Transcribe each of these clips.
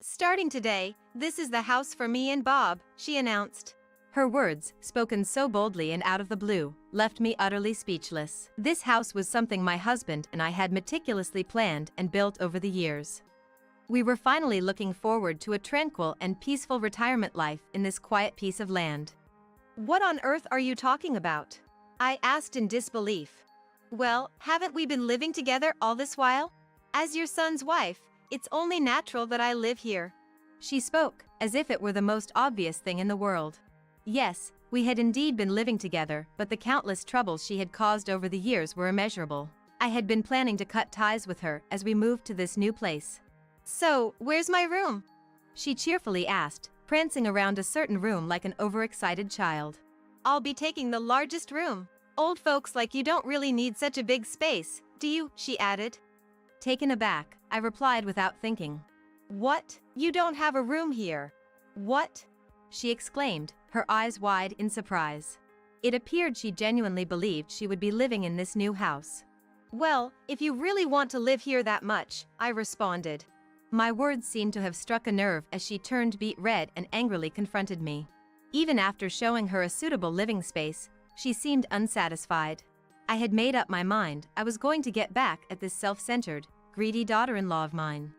Starting today, this is the house for me and Bob, she announced. Her words, spoken so boldly and out of the blue, left me utterly speechless. This house was something my husband and I had meticulously planned and built over the years. We were finally looking forward to a tranquil and peaceful retirement life in this quiet piece of land. What on earth are you talking about? I asked in disbelief. Well, haven't we been living together all this while? As your son's wife, it's only natural that I live here. She spoke, as if it were the most obvious thing in the world. Yes, we had indeed been living together, but the countless troubles she had caused over the years were immeasurable. I had been planning to cut ties with her as we moved to this new place. So, where's my room? She cheerfully asked, prancing around a certain room like an overexcited child. I'll be taking the largest room. Old folks like you don't really need such a big space, do you? She added. Taken aback, I replied without thinking. What? You don't have a room here? What? She exclaimed, her eyes wide in surprise. It appeared she genuinely believed she would be living in this new house. Well, if you really want to live here that much, I responded. My words seemed to have struck a nerve as she turned beet red and angrily confronted me. Even after showing her a suitable living space, she seemed unsatisfied. I had made up my mind I was going to get back at this self-centered, greedy daughter-in-law of mine.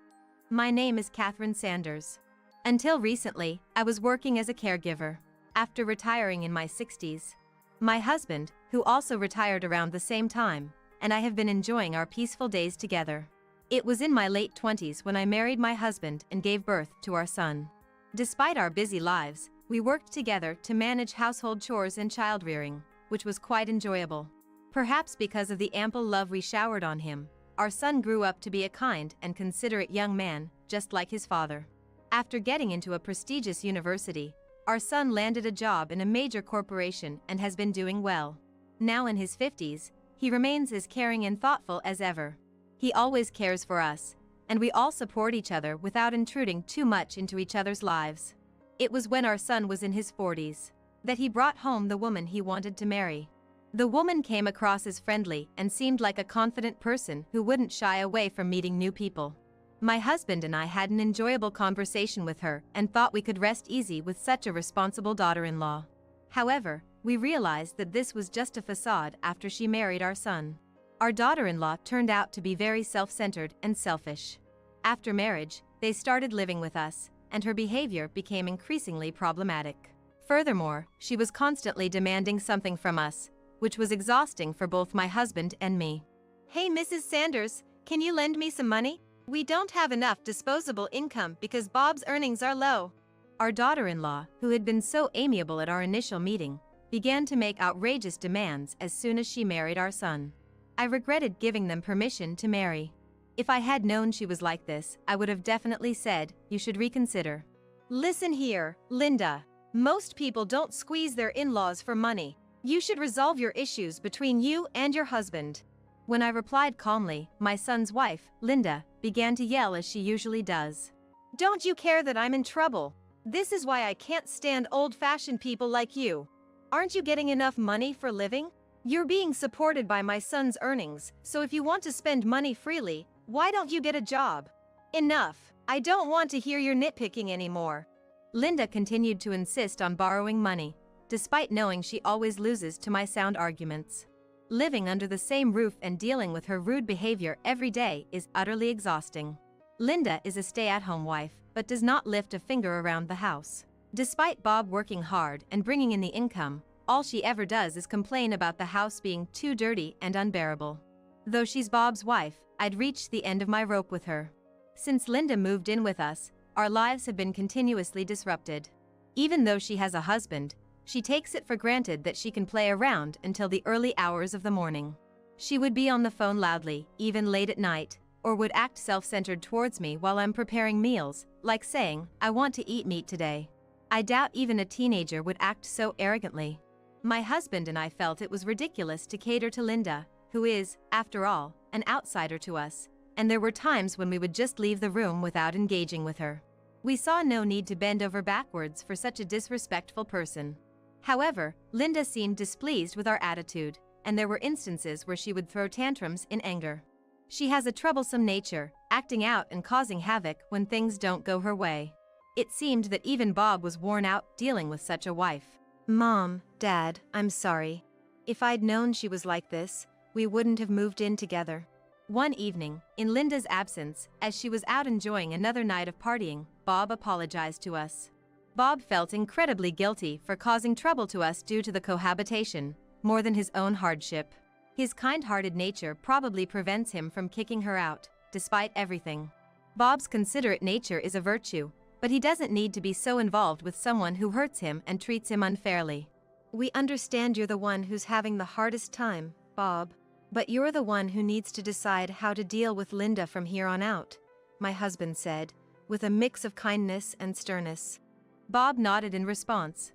My name is Catherine Sanders. Until recently, I was working as a caregiver. After retiring in my 60s, my husband, who also retired around the same time, and I have been enjoying our peaceful days together. It was in my late 20s when I married my husband and gave birth to our son. Despite our busy lives, we worked together to manage household chores and child-rearing, which was quite enjoyable. Perhaps because of the ample love we showered on him, our son grew up to be a kind and considerate young man, just like his father. After getting into a prestigious university, our son landed a job in a major corporation and has been doing well. Now in his 50s, he remains as caring and thoughtful as ever. He always cares for us, and we all support each other without intruding too much into each other's lives. It was when our son was in his 40s that he brought home the woman he wanted to marry. The woman came across as friendly and seemed like a confident person who wouldn't shy away from meeting new people. My husband and I had an enjoyable conversation with her and thought we could rest easy with such a responsible daughter-in-law. However, we realized that this was just a facade after she married our son. Our daughter-in-law turned out to be very self-centered and selfish. After marriage, they started living with us, and her behavior became increasingly problematic. Furthermore, she was constantly demanding something from us, which was exhausting for both my husband and me. Hey Mrs. Sanders, can you lend me some money? We don't have enough disposable income because Bob's earnings are low. Our daughter-in-law, who had been so amiable at our initial meeting, began to make outrageous demands as soon as she married our son. I regretted giving them permission to marry. If I had known she was like this, I would have definitely said, you should reconsider. Listen here, Linda. Most people don't squeeze their in-laws for money. You should resolve your issues between you and your husband. When I replied calmly, my son's wife, Linda, began to yell as she usually does. Don't you care that I'm in trouble? This is why I can't stand old-fashioned people like you. Aren't you getting enough money for living? You're being supported by my son's earnings, so if you want to spend money freely, why don't you get a job? Enough. I don't want to hear your nitpicking anymore. Linda continued to insist on borrowing money, despite knowing she always loses to my sound arguments. Living under the same roof and dealing with her rude behavior every day is utterly exhausting. Linda is a stay-at-home wife, but does not lift a finger around the house. Despite Bob working hard and bringing in the income, all she ever does is complain about the house being too dirty and unbearable. Though she's Bob's wife, I'd reached the end of my rope with her. Since Linda moved in with us, our lives have been continuously disrupted. Even though she has a husband, she takes it for granted that she can play around until the early hours of the morning. She would be on the phone loudly, even late at night, or would act self-centered towards me while I'm preparing meals, like saying, I want to eat meat today. I doubt even a teenager would act so arrogantly. My husband and I felt it was ridiculous to cater to Linda, who is, after all, an outsider to us, and there were times when we would just leave the room without engaging with her. We saw no need to bend over backwards for such a disrespectful person. However, Linda seemed displeased with our attitude, and there were instances where she would throw tantrums in anger. She has a troublesome nature, acting out and causing havoc when things don't go her way. It seemed that even Bob was worn out dealing with such a wife. Mom, Dad, I'm sorry. If I'd known she was like this, we wouldn't have moved in together. One evening, in Linda's absence, as she was out enjoying another night of partying, Bob apologized to us. Bob felt incredibly guilty for causing trouble to us due to the cohabitation, more than his own hardship. His kind-hearted nature probably prevents him from kicking her out, despite everything. Bob's considerate nature is a virtue, but he doesn't need to be so involved with someone who hurts him and treats him unfairly. We understand you're the one who's having the hardest time, Bob. But you're the one who needs to decide how to deal with Linda from here on out, my husband said, with a mix of kindness and sternness. Bob nodded in response.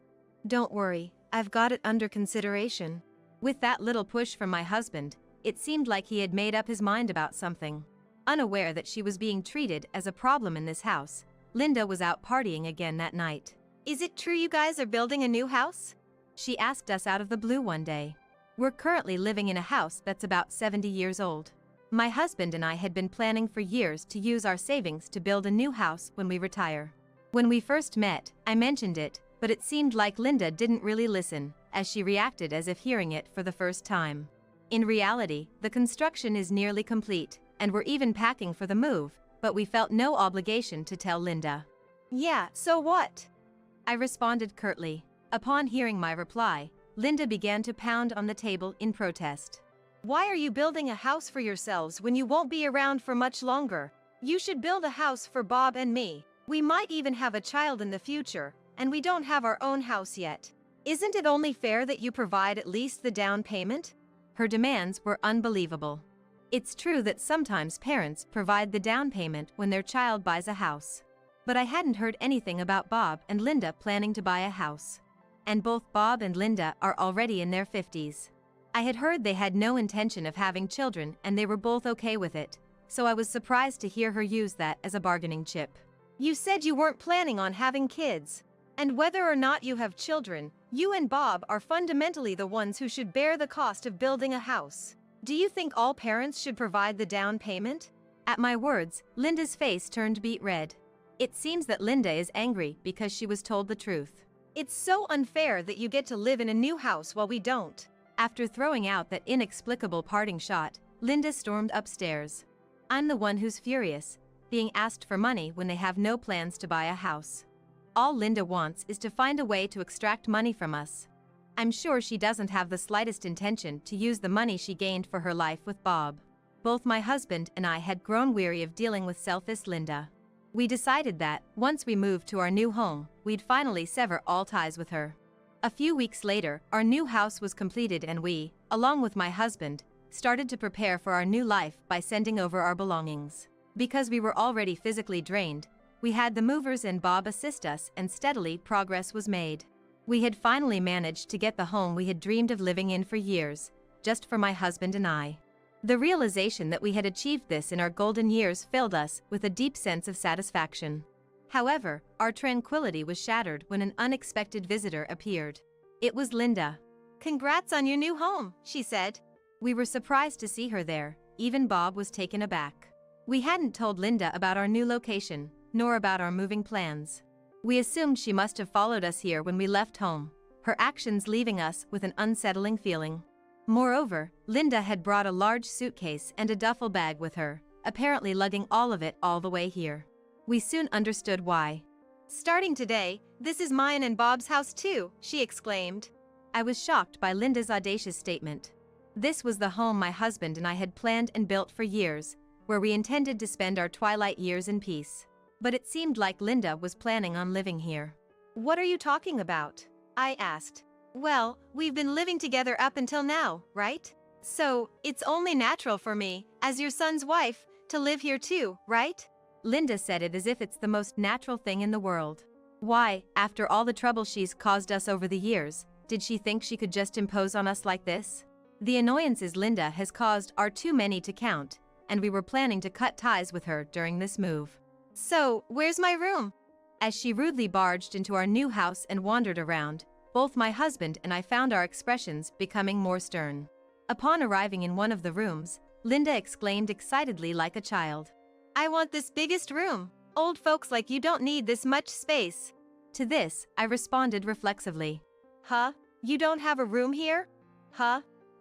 Don't worry, I've got it under consideration. With that little push from my husband, it seemed like he had made up his mind about something. Unaware that she was being treated as a problem in this house, Linda was out partying again that night. Is it true you guys are building a new house? She asked us out of the blue one day. We're currently living in a house that's about 70 years old. My husband and I had been planning for years to use our savings to build a new house when we retire. When we first met, I mentioned it, but it seemed like Linda didn't really listen, as she reacted as if hearing it for the first time. In reality, the construction is nearly complete, and we're even packing for the move, but we felt no obligation to tell Linda. Yeah, so what? I responded curtly. Upon hearing my reply, Linda began to pound on the table in protest. Why are you building a house for yourselves when you won't be around for much longer? You should build a house for Bob and me. We might even have a child in the future, and we don't have our own house yet. Isn't it only fair that you provide at least the down payment? Her demands were unbelievable. It's true that sometimes parents provide the down payment when their child buys a house. But I hadn't heard anything about Bob and Linda planning to buy a house. And both Bob and Linda are already in their 50s. I had heard they had no intention of having children and they were both okay with it, so I was surprised to hear her use that as a bargaining chip. You said you weren't planning on having kids. And whether or not you have children, you and Bob are fundamentally the ones who should bear the cost of building a house. Do you think all parents should provide the down payment? At my words, Linda's face turned beet red. It seems that Linda is angry because she was told the truth. It's so unfair that you get to live in a new house while we don't. After throwing out that inexplicable parting shot, Linda stormed upstairs. I'm the one who's furious, being asked for money when they have no plans to buy a house. All Linda wants is to find a way to extract money from us. I'm sure she doesn't have the slightest intention to use the money she gained for her life with Bob. Both my husband and I had grown weary of dealing with selfish Linda. We decided that, once we moved to our new home, we'd finally sever all ties with her. A few weeks later, our new house was completed and we, along with my husband, started to prepare for our new life by sending over our belongings. Because we were already physically drained, we had the movers and Bob assist us and steadily progress was made. We had finally managed to get the home we had dreamed of living in for years, just for my husband and I. The realization that we had achieved this in our golden years filled us with a deep sense of satisfaction. However, our tranquility was shattered when an unexpected visitor appeared. It was Linda. Congrats on your new home, she said. We were surprised to see her there, even Bob was taken aback. We hadn't told Linda about our new location, nor about our moving plans. We assumed she must have followed us here when we left home, her actions leaving us with an unsettling feeling. Moreover, Linda had brought a large suitcase and a duffel bag with her, apparently lugging all of it all the way here. We soon understood why. Starting today, this is mine and Bob's house too, she exclaimed. I was shocked by Linda's audacious statement. This was the home my husband and I had planned and built for years, where we intended to spend our twilight years in peace. But it seemed like Linda was planning on living here. What are you talking about? I asked. Well, we've been living together up until now, right? So, it's only natural for me, as your son's wife, to live here too, right? Linda said it as if it's the most natural thing in the world. Why, after all the trouble she's caused us over the years, did she think she could just impose on us like this? The annoyances Linda has caused are too many to count, and we were planning to cut ties with her during this move. So, where's my room? As she rudely barged into our new house and wandered around, both my husband and I found our expressions becoming more stern. Upon arriving in one of the rooms, Linda exclaimed excitedly like a child. I want this biggest room. Old folks like you don't need this much space. To this, I responded reflexively. Huh? You don't have a room here? Huh?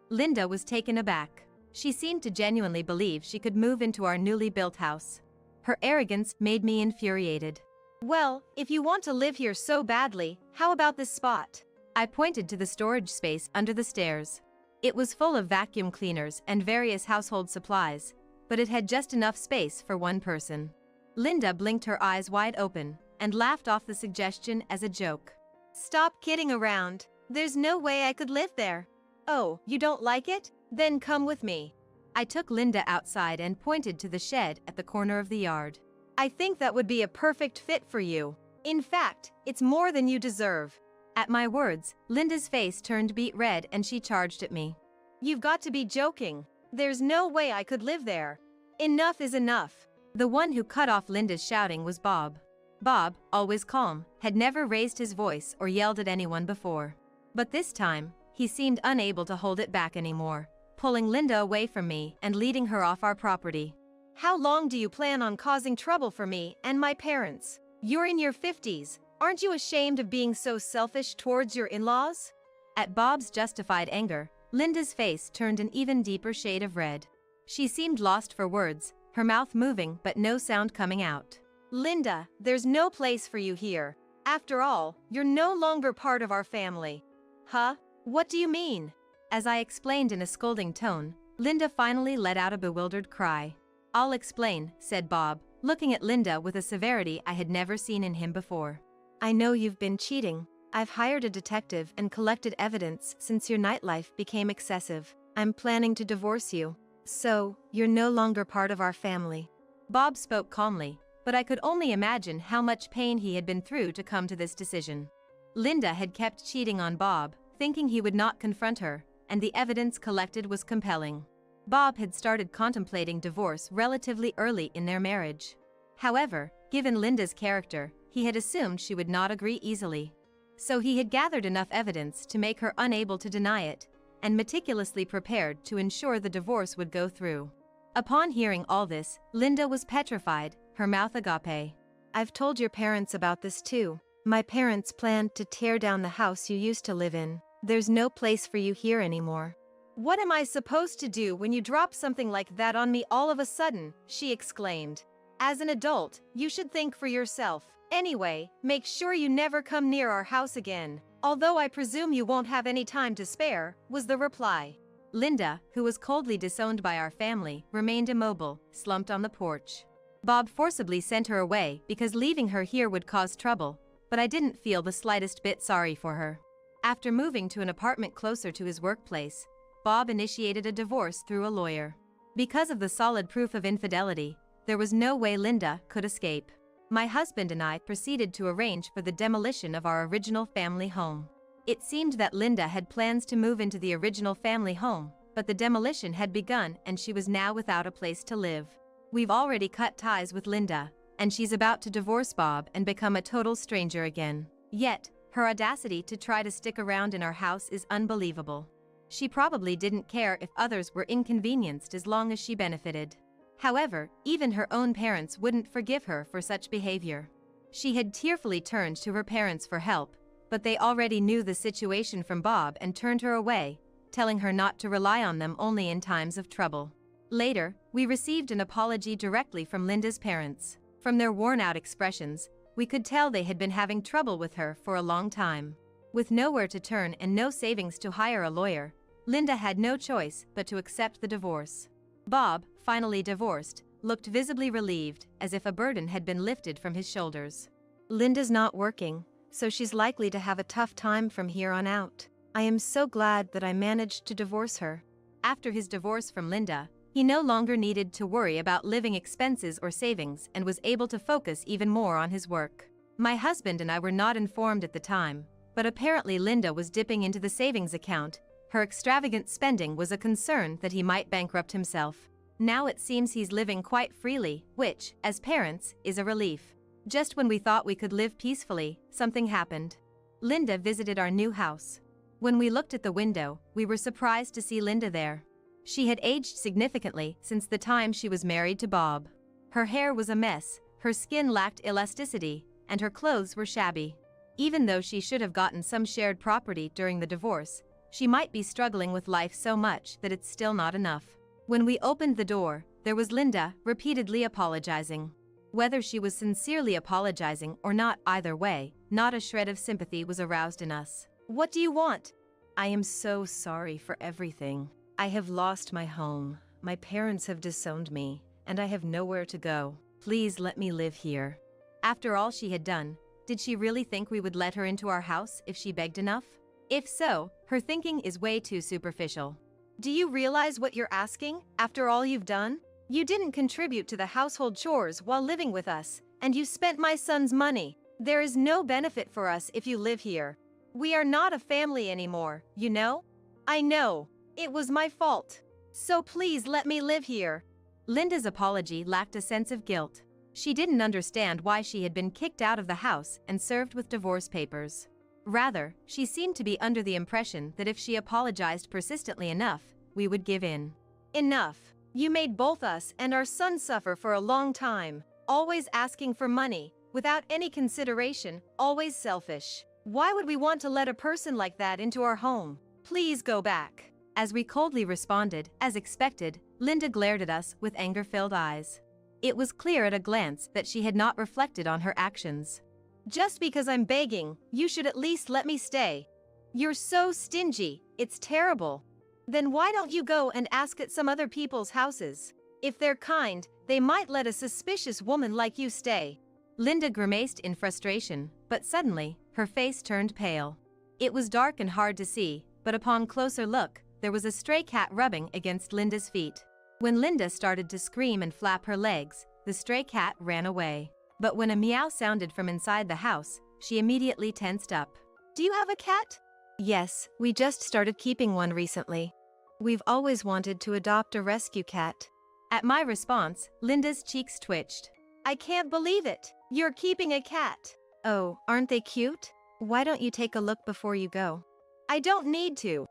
Linda was taken aback. She seemed to genuinely believe she could move into our newly built house. Her arrogance made me infuriated. Well, if you want to live here so badly, how about this spot? I pointed to the storage space under the stairs. It was full of vacuum cleaners and various household supplies, but it had just enough space for one person. Linda blinked her eyes wide open and laughed off the suggestion as a joke. Stop kidding around. There's no way I could live there. Oh, you don't like it? Then come with me. I took Linda outside and pointed to the shed at the corner of the yard. I think that would be a perfect fit for you. In fact, it's more than you deserve. At my words, Linda's face turned beet red and she charged at me. You've got to be joking. There's no way I could live there. Enough is enough. The one who cut off Linda's shouting was Bob. Bob, always calm, had never raised his voice or yelled at anyone before. But this time, he seemed unable to hold it back anymore, pulling Linda away from me and leading her off our property. How long do you plan on causing trouble for me and my parents? You're in your 50s. Aren't you ashamed of being so selfish towards your in-laws? At Bob's justified anger, Linda's face turned an even deeper shade of red. She seemed lost for words, her mouth moving but no sound coming out. Linda, there's no place for you here. After all, you're no longer part of our family. Huh? What do you mean? As I explained in a scolding tone, Linda finally let out a bewildered cry. I'll explain, said Bob, looking at Linda with a severity I had never seen in him before. I know you've been cheating. I've hired a detective and collected evidence since your nightlife became excessive. I'm planning to divorce you. So, you're no longer part of our family. Bob spoke calmly, but I could only imagine how much pain he had been through to come to this decision. Linda had kept cheating on Bob, thinking he would not confront her, and the evidence collected was compelling. Bob had started contemplating divorce relatively early in their marriage. However, given Linda's character, he had assumed she would not agree easily. So he had gathered enough evidence to make her unable to deny it, and meticulously prepared to ensure the divorce would go through. Upon hearing all this, Linda was petrified, her mouth agape. I've told your parents about this too. My parents planned to tear down the house you used to live in. There's no place for you here anymore. What am I supposed to do when you drop something like that on me all of a sudden? She exclaimed. As an adult, you should think for yourself. Anyway, make sure you never come near our house again. Although I presume you won't have any time to spare, was the reply. Linda, who was coldly disowned by our family, remained immobile, slumped on the porch. Bob forcibly sent her away because leaving her here would cause trouble, but I didn't feel the slightest bit sorry for her. After moving to an apartment closer to his workplace, Bob initiated a divorce through a lawyer. Because of the solid proof of infidelity, there was no way Linda could escape. My husband and I proceeded to arrange for the demolition of our original family home. It seemed that Linda had plans to move into the original family home, but the demolition had begun and she was now without a place to live. We've already cut ties with Linda, and she's about to divorce Bob and become a total stranger again. Yet, her audacity to try to stick around in our house is unbelievable. She probably didn't care if others were inconvenienced as long as she benefited. However, even her own parents wouldn't forgive her for such behavior. She had tearfully turned to her parents for help, but they already knew the situation from Bob and turned her away, telling her not to rely on them only in times of trouble. Later, we received an apology directly from Linda's parents. From their worn-out expressions, we could tell they had been having trouble with her for a long time. With nowhere to turn and no savings to hire a lawyer, Linda had no choice but to accept the divorce. Bob, finally divorced, looked visibly relieved, as if a burden had been lifted from his shoulders. Linda's not working, so she's likely to have a tough time from here on out. I am so glad that I managed to divorce her. After his divorce from Linda, he no longer needed to worry about living expenses or savings and was able to focus even more on his work. My husband and I were not informed at the time, but apparently Linda was dipping into the savings account. Her extravagant spending was a concern that he might bankrupt himself. Now it seems he's living quite freely, which, as parents, is a relief. Just when we thought we could live peacefully, something happened. Linda visited our new house. When we looked at the window, we were surprised to see Linda there. She had aged significantly since the time she was married to Bob. Her hair was a mess, her skin lacked elasticity, and her clothes were shabby. Even though she should have gotten some shared property during the divorce, she might be struggling with life so much that it's still not enough. When we opened the door, there was Linda, repeatedly apologizing. Whether she was sincerely apologizing or not, either way, not a shred of sympathy was aroused in us. "What do you want?" "I am so sorry for everything. I have lost my home, my parents have disowned me, and I have nowhere to go. Please let me live here." After all she had done, did she really think we would let her into our house if she begged enough? If so, her thinking is way too superficial. Do you realize what you're asking, after all you've done? You didn't contribute to the household chores while living with us, and you spent my son's money. There is no benefit for us if you live here. We are not a family anymore, you know? I know. It was my fault. So please let me live here. Linda's apology lacked a sense of guilt. She didn't understand why she had been kicked out of the house and served with divorce papers. Rather, she seemed to be under the impression that if she apologized persistently enough, we would give in. Enough. You made both us and our son suffer for a long time, always asking for money, without any consideration, always selfish. Why would we want to let a person like that into our home? Please go back. As we coldly responded, as expected, Linda glared at us with anger-filled eyes. It was clear at a glance that she had not reflected on her actions. "Just because I'm begging, you should at least let me stay. You're so stingy, it's terrible. Then why don't you go and ask at some other people's houses? If they're kind, they might let a suspicious woman like you stay." Linda grimaced in frustration, but suddenly, her face turned pale. It was dark and hard to see, but upon closer look, there was a stray cat rubbing against Linda's feet. When Linda started to scream and flap her legs, the stray cat ran away. But when a meow sounded from inside the house, she immediately tensed up. "Do you have a cat?" "Yes, we just started keeping one recently. We've always wanted to adopt a rescue cat." At my response, Linda's cheeks twitched. "I can't believe it! You're keeping a cat!" "Oh, aren't they cute? Why don't you take a look before you go?" "I don't need to."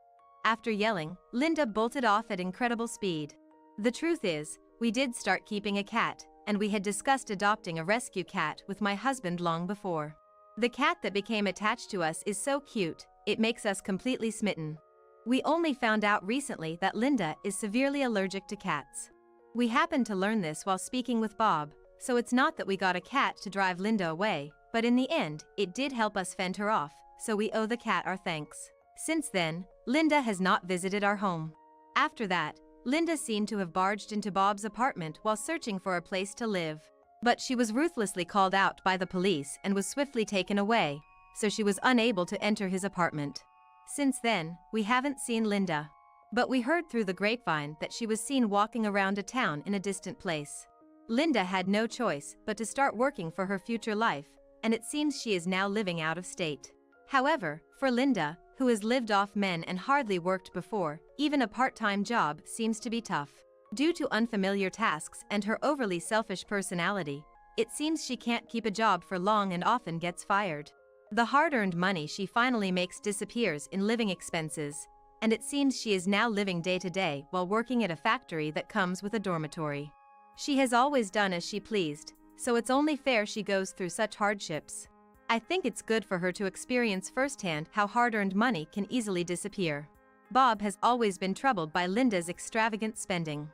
After yelling, Linda bolted off at incredible speed. The truth is, we did start keeping a cat, and we had discussed adopting a rescue cat with my husband long before. The cat that became attached to us is so cute, it makes us completely smitten. We only found out recently that Linda is severely allergic to cats. We happened to learn this while speaking with Bob, so it's not that we got a cat to drive Linda away, but in the end, it did help us fend her off, so we owe the cat our thanks. Since then, Linda has not visited our home. After that, Linda seemed to have barged into Bob's apartment while searching for a place to live. But she was ruthlessly called out by the police and was swiftly taken away, so she was unable to enter his apartment. Since then, we haven't seen Linda. But we heard through the grapevine that she was seen walking around a town in a distant place. Linda had no choice but to start working for her future life, and it seems she is now living out of state. However, for Linda, who has lived off men and hardly worked before, even a part-time job seems to be tough. Due to unfamiliar tasks and her overly selfish personality, it seems she can't keep a job for long and often gets fired. The hard-earned money she finally makes disappears in living expenses, and it seems she is now living day to day while working at a factory that comes with a dormitory. She has always done as she pleased, so it's only fair she goes through such hardships. I think it's good for her to experience firsthand how hard-earned money can easily disappear. Bob has always been troubled by Linda's extravagant spending.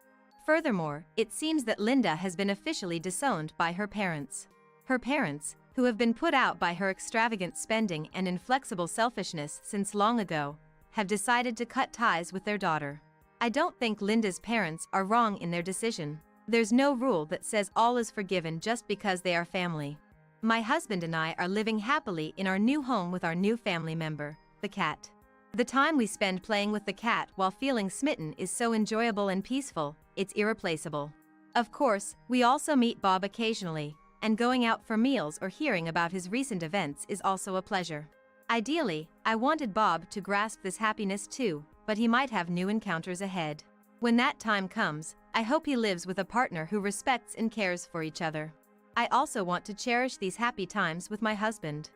Furthermore, it seems that Linda has been officially disowned by her parents. Her parents, who have been put out by her extravagant spending and inflexible selfishness since long ago, have decided to cut ties with their daughter. I don't think Linda's parents are wrong in their decision. There's no rule that says all is forgiven just because they are family. My husband and I are living happily in our new home with our new family member, the cat. The time we spend playing with the cat while feeling smitten is so enjoyable and peaceful, it's irreplaceable. Of course, we also meet Bob occasionally, and going out for meals or hearing about his recent events is also a pleasure. Ideally, I wanted Bob to grasp this happiness too, but he might have new encounters ahead. When that time comes, I hope he lives with a partner who respects and cares for each other. I also want to cherish these happy times with my husband.